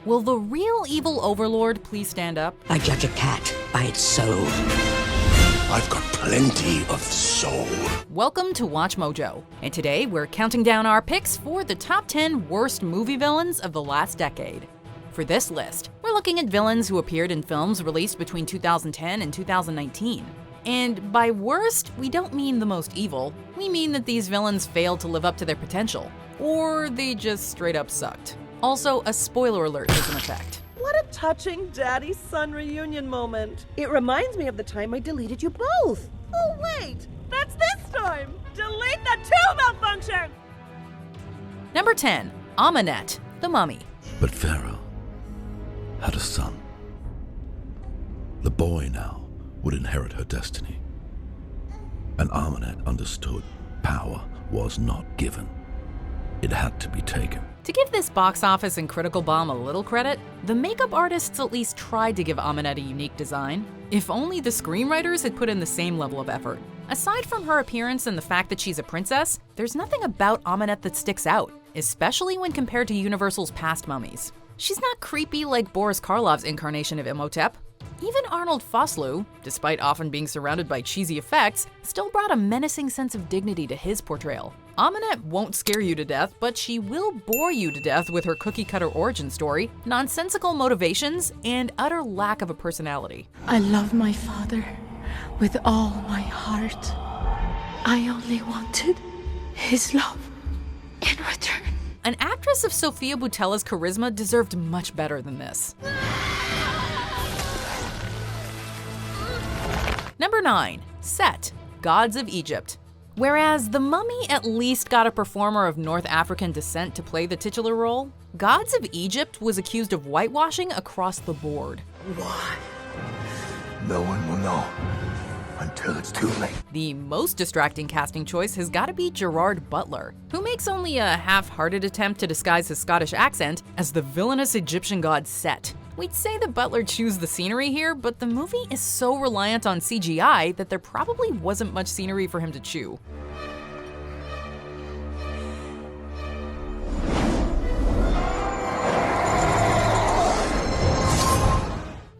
Will the real evil overlord please stand up? I judge a cat by its soul. I've got plenty of soul. Welcome to Watch Mojo, and today we're counting down our picks for the top 10 worst movie villains of the last decade. For this list, we're looking at villains who appeared in films released between 2010 and 2019. And by worst, we don't mean the most evil. We mean that these villains failed to live up to their potential, or they just straight up sucked. Also, a spoiler alert is in effect. What a touching daddy-son reunion moment. It reminds me of the time I deleted you both. Oh wait, that's this time. Delete the two malfunction! Number 10, Amenet, the Mummy. But Pharaoh had a son. The boy now would inherit her destiny. And Amenet understood power was not given. It had to be taken. To give this box office and critical bomb a little credit, the makeup artists at least tried to give Amenet a unique design. If only the screenwriters had put in the same level of effort. Aside from her appearance and the fact that she's a princess, there's nothing about Amenet that sticks out, especially when compared to Universal's past mummies. She's not creepy like Boris Karloff's incarnation of Imhotep. Even Arnold Vosloo, despite often being surrounded by cheesy effects, still brought a menacing sense of dignity to his portrayal. Amenet won't scare you to death, but she will bore you to death with her cookie-cutter origin story, nonsensical motivations, and utter lack of a personality. I love my father with all my heart. I only wanted his love in return. An actress of Sofia Boutella's charisma deserved much better than this. Number 9, Set, Gods of Egypt. Whereas The Mummy at least got a performer of North African descent to play the titular role, Gods of Egypt was accused of whitewashing across the board. Why? No one will know until it's too late. The most distracting casting choice has got to be Gerard Butler, who makes only a half-hearted attempt to disguise his Scottish accent as the villainous Egyptian god Set. We'd say that Butler chews the scenery here, but the movie is so reliant on CGI that there probably wasn't much scenery for him to chew.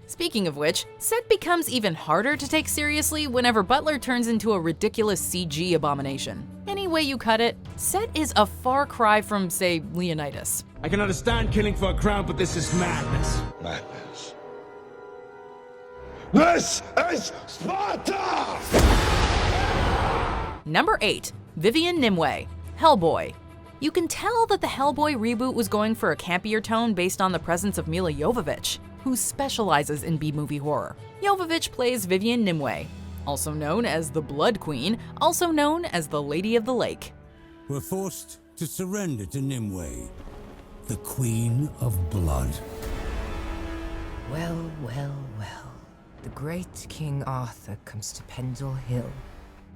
Speaking of which, Set becomes even harder to take seriously whenever Butler turns into a ridiculous CG abomination. Any way you cut it, Set is a far cry from, say, Leonidas. I can understand killing for a crown, but this is madness. Madness. This is Sparta! Number 8, Vivian Nimue, Hellboy. You can tell that the Hellboy reboot was going for a campier tone based on the presence of Mila Jovovich, who specializes in B-movie horror. Jovovich plays Vivian Nimue, also known as the Blood Queen, also known as the Lady of the Lake. We're forced to surrender to Nimue, the Queen of Blood. Well, well, well. The great King Arthur comes to Pendle Hill.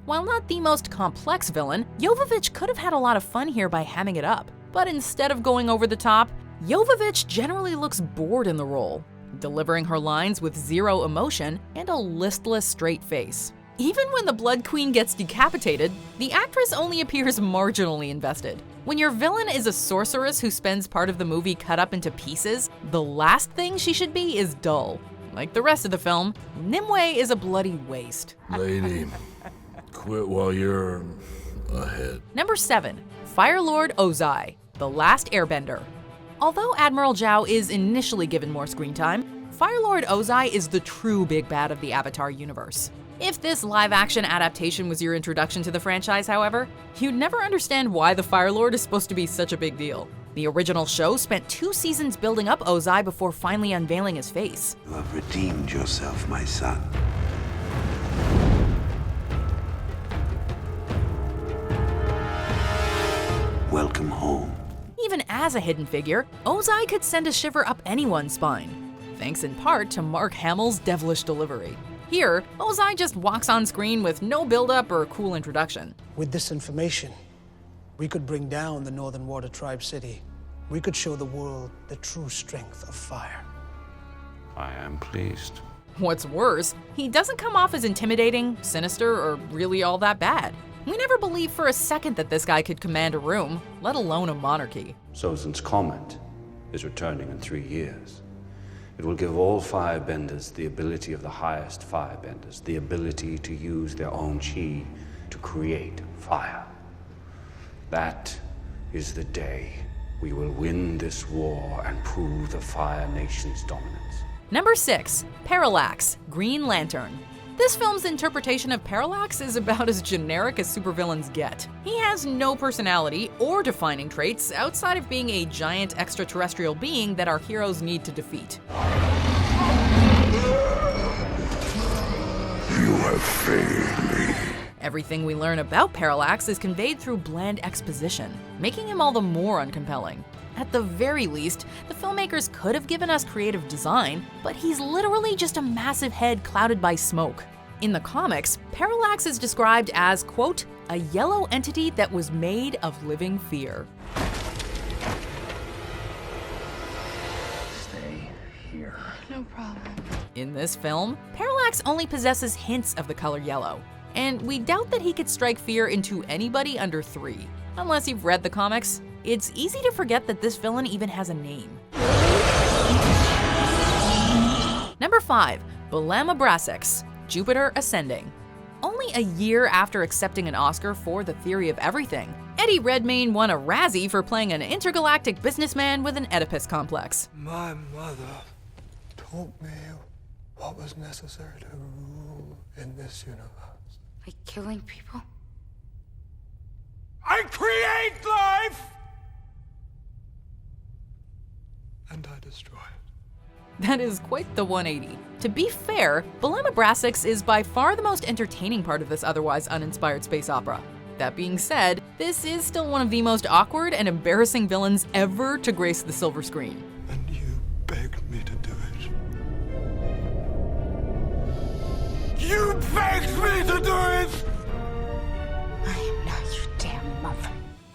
While not the most complex villain, Jovovich could have had a lot of fun here by hamming it up. But instead of going over the top, Jovovich generally looks bored in the role, delivering her lines with zero emotion and a listless straight face. Even when the Blood Queen gets decapitated, the actress only appears marginally invested. When your villain is a sorceress who spends part of the movie cut up into pieces, the last thing she should be is dull. Like the rest of the film, Nimue is a bloody waste. Lady, quit while you're ahead. Number 7, Fire Lord Ozai, The Last Airbender. Although Admiral Zhao is initially given more screen time, Fire Lord Ozai is the true big bad of the Avatar universe. If this live-action adaptation was your introduction to the franchise, however, you'd never understand why the Fire Lord is supposed to be such a big deal. The original show spent 2 seasons building up Ozai before finally unveiling his face. You have redeemed yourself, my son. Welcome home. Even as a hidden figure, Ozai could send a shiver up anyone's spine, thanks in part to Mark Hamill's devilish delivery. Here, Ozai just walks on screen with no build-up or cool introduction. With this information, we could bring down the Northern Water Tribe City. We could show the world the true strength of fire. I am pleased. What's worse, he doesn't come off as intimidating, sinister, or really all that bad. We never believed for a second that this guy could command a room, let alone a monarchy. Sozin's comment is returning in 3 years. It will give all firebenders the ability of the highest firebenders, the ability to use their own chi to create fire. That is the day we will win this war and prove the Fire Nation's dominance. Number 6, Parallax, Green Lantern. This film's interpretation of Parallax is about as generic as supervillains get. He has no personality or defining traits outside of being a giant extraterrestrial being that our heroes need to defeat. You have failed me. Everything we learn about Parallax is conveyed through bland exposition, making him all the more uncompelling. At the very least, the filmmakers could have given us creative design, but he's literally just a massive head clouded by smoke. In the comics, Parallax is described as, quote, a yellow entity that was made of living fear. Stay here. No problem. In this film, Parallax only possesses hints of the color yellow, and we doubt that he could strike fear into anybody under 3. Unless you've read the comics, it's easy to forget that this villain even has a name. Number 5, Biographies, Jupiter Ascending. Only a year after accepting an Oscar for The Theory of Everything, Eddie Redmayne won a Razzie for playing an intergalactic businessman with an Oedipus complex. My mother told me what was necessary to rule in this universe. Like killing people? I create life! And I destroy it. That is quite the 180. To be fair, Biographies is by far the most entertaining part of this otherwise uninspired space opera. That being said, this is still one of the most awkward and embarrassing villains ever to grace the silver screen. And you begged me to do it. You begged me to do it! I am not your damn mother.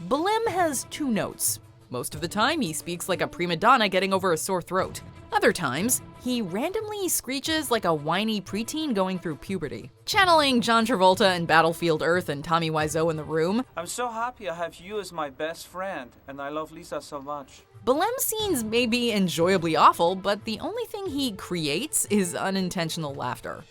Bilim has 2 notes. Most of the time, he speaks like a prima donna getting over a sore throat. Other times, he randomly screeches like a whiny preteen going through puberty. Channeling John Travolta in Battlefield Earth and Tommy Wiseau in The Room, I'm so happy I have you as my best friend, and I love Lisa so much. Bilim's scenes may be enjoyably awful, but the only thing he creates is unintentional laughter.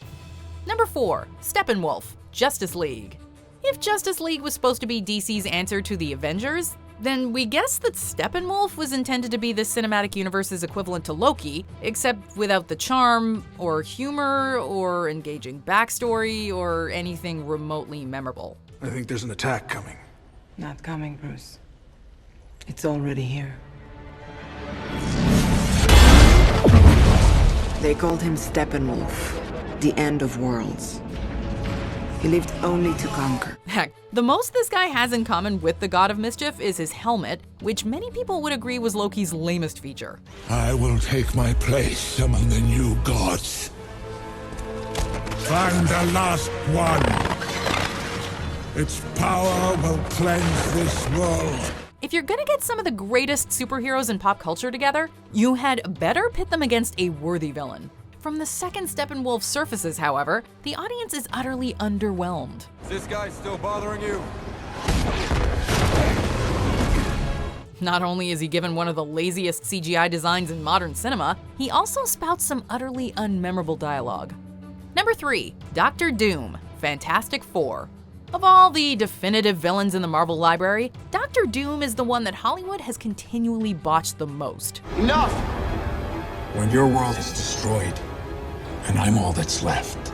Number 4, Steppenwolf, Justice League. If Justice League was supposed to be DC's answer to the Avengers, then we guess that Steppenwolf was intended to be the cinematic universe's equivalent to Loki, except without the charm, or humor, or engaging backstory, or anything remotely memorable. I think there's an attack coming. Not coming, Bruce. It's already here. They called him Steppenwolf, the end of worlds. He lived only to conquer. Heck, the most this guy has in common with the God of Mischief is his helmet, which many people would agree was Loki's lamest feature. I will take my place among the new gods. Find the last one. Its power will cleanse this world. If you're gonna get some of the greatest superheroes in pop culture together, you had better pit them against a worthy villain. From the second Steppenwolf surfaces, however, the audience is utterly underwhelmed. Is this guy still bothering you? Not only is he given one of the laziest CGI designs in modern cinema, he also spouts some utterly unmemorable dialogue. Number 3, Dr. Doom, Fantastic Four. Of all the definitive villains in the Marvel library, Dr. Doom is the one that Hollywood has continually botched the most. Enough! When your world is destroyed, and I'm all that's left,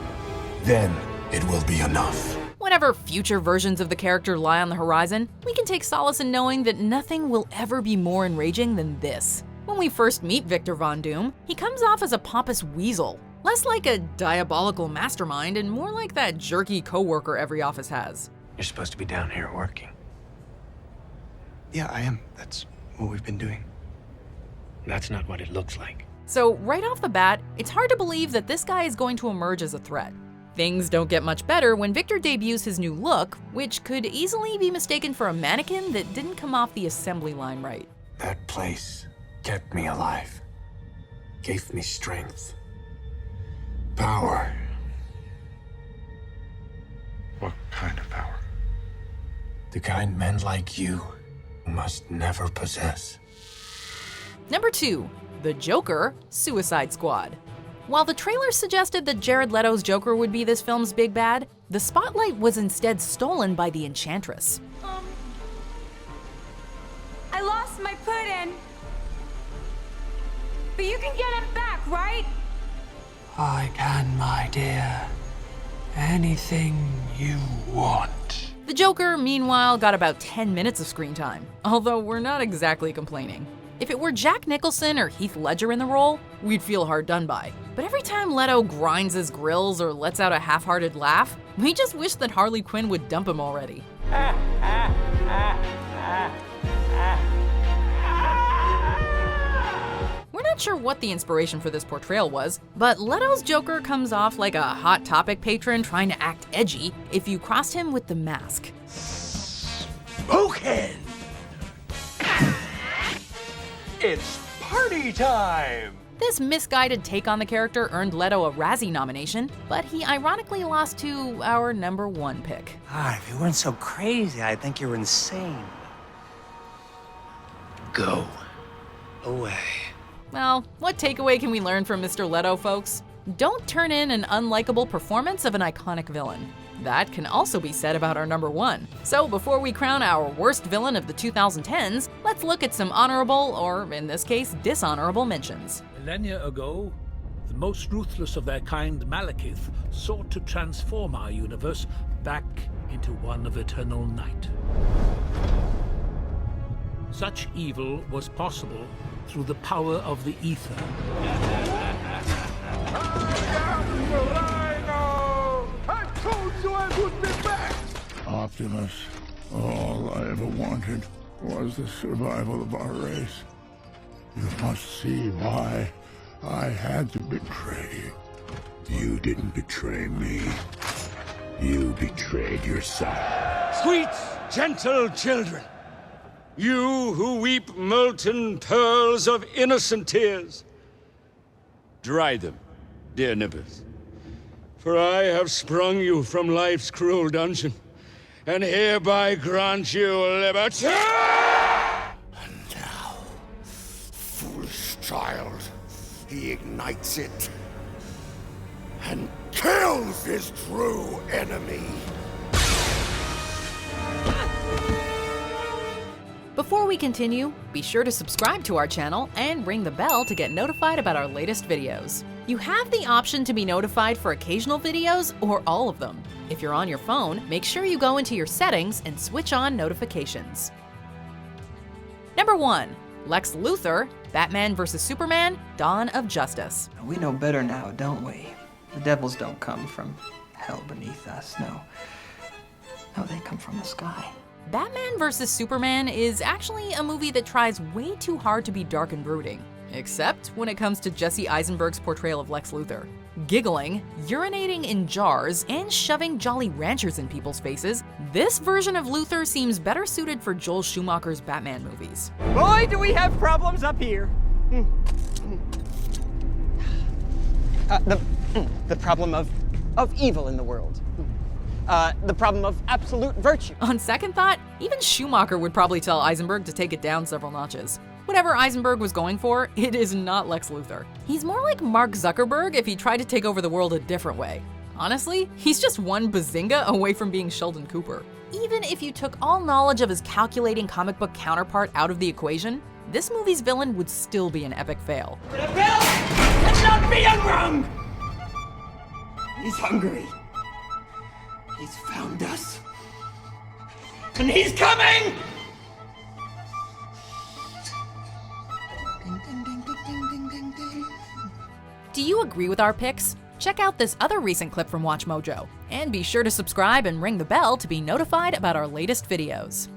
then it will be enough. Whenever future versions of the character lie on the horizon, we can take solace in knowing that nothing will ever be more enraging than this. When we first meet Victor Von Doom, he comes off as a pompous weasel, less like a diabolical mastermind and more like that jerky coworker every office has. You're supposed to be down here working. Yeah, I am. That's what we've been doing. That's not what it looks like. So right off the bat, it's hard to believe that this guy is going to emerge as a threat. Things don't get much better when Victor debuts his new look, which could easily be mistaken for a mannequin that didn't come off the assembly line right. That place kept me alive, gave me strength, power. What kind of power? The kind men like you must never possess. Number 2. The Joker, Suicide Squad. While the trailer suggested that Jared Leto's Joker would be this film's big bad, the spotlight was instead stolen by the Enchantress. I lost my pudding. But you can get it back, right? I can, my dear. Anything you want. The Joker, meanwhile, got about 10 minutes of screen time, although we're not exactly complaining. If it were Jack Nicholson or Heath Ledger in the role, we'd feel hard done by. But every time Leto grinds his grills or lets out a half-hearted laugh, we just wish that Harley Quinn would dump him already. We're not sure what the inspiration for this portrayal was, but Leto's Joker comes off like a Hot Topic patron trying to act edgy if you crossed him with the mask. Spoken! It's party time! This misguided take on the character earned Leto a Razzie nomination, but he ironically lost to our number 1 pick. If you weren't so crazy, I'd think you were insane. Go away. Well, what takeaway can we learn from Mr. Leto, folks? Don't turn in an unlikable performance of an iconic villain. That can also be said about our number 1. So before we crown our worst villain of the 2010s, let's look at some honorable, or in this case, dishonorable mentions. Millennia ago, the most ruthless of their kind, Malekith, sought to transform our universe back into one of eternal night. Such evil was possible through the power of the ether. I told you I would be back! Optimus, all I ever wanted was the survival of our race. You must see why I had to betray you. You didn't betray me. You betrayed yourself. Sweet, gentle children, you who weep molten pearls of innocent tears, dry them, dear Nimbus, for I have sprung you from life's cruel dungeon, and hereby grant you liberty! And now, foolish child, he ignites it and kills his true enemy. Before we continue, be sure to subscribe to our channel and ring the bell to get notified about our latest videos. You have the option to be notified for occasional videos or all of them. If you're on your phone, make sure you go into your settings and switch on notifications. Number 1. Lex Luthor, Batman vs. Superman, Dawn of Justice. We know better now, don't we? The devils don't come from hell beneath us, no. No, they come from the sky. Batman vs. Superman is actually a movie that tries way too hard to be dark and brooding. Except when it comes to Jesse Eisenberg's portrayal of Lex Luthor. Giggling, urinating in jars, and shoving Jolly Ranchers in people's faces, this version of Luthor seems better suited for Joel Schumacher's Batman movies. Boy, do we have problems up here. The problem of evil in the world. The problem of absolute virtue. On second thought, even Schumacher would probably tell Eisenberg to take it down several notches. Whatever Eisenberg was going for, it is not Lex Luthor. He's more like Mark Zuckerberg if he tried to take over the world a different way. Honestly, he's just one bazinga away from being Sheldon Cooper. Even if you took all knowledge of his calculating comic book counterpart out of the equation, this movie's villain would still be an epic fail. But a villain cannot be a wrong! He's hungry. He's found us. And he's coming! Do you agree with our picks? Check out this other recent clip from WatchMojo. And be sure to subscribe and ring the bell to be notified about our latest videos.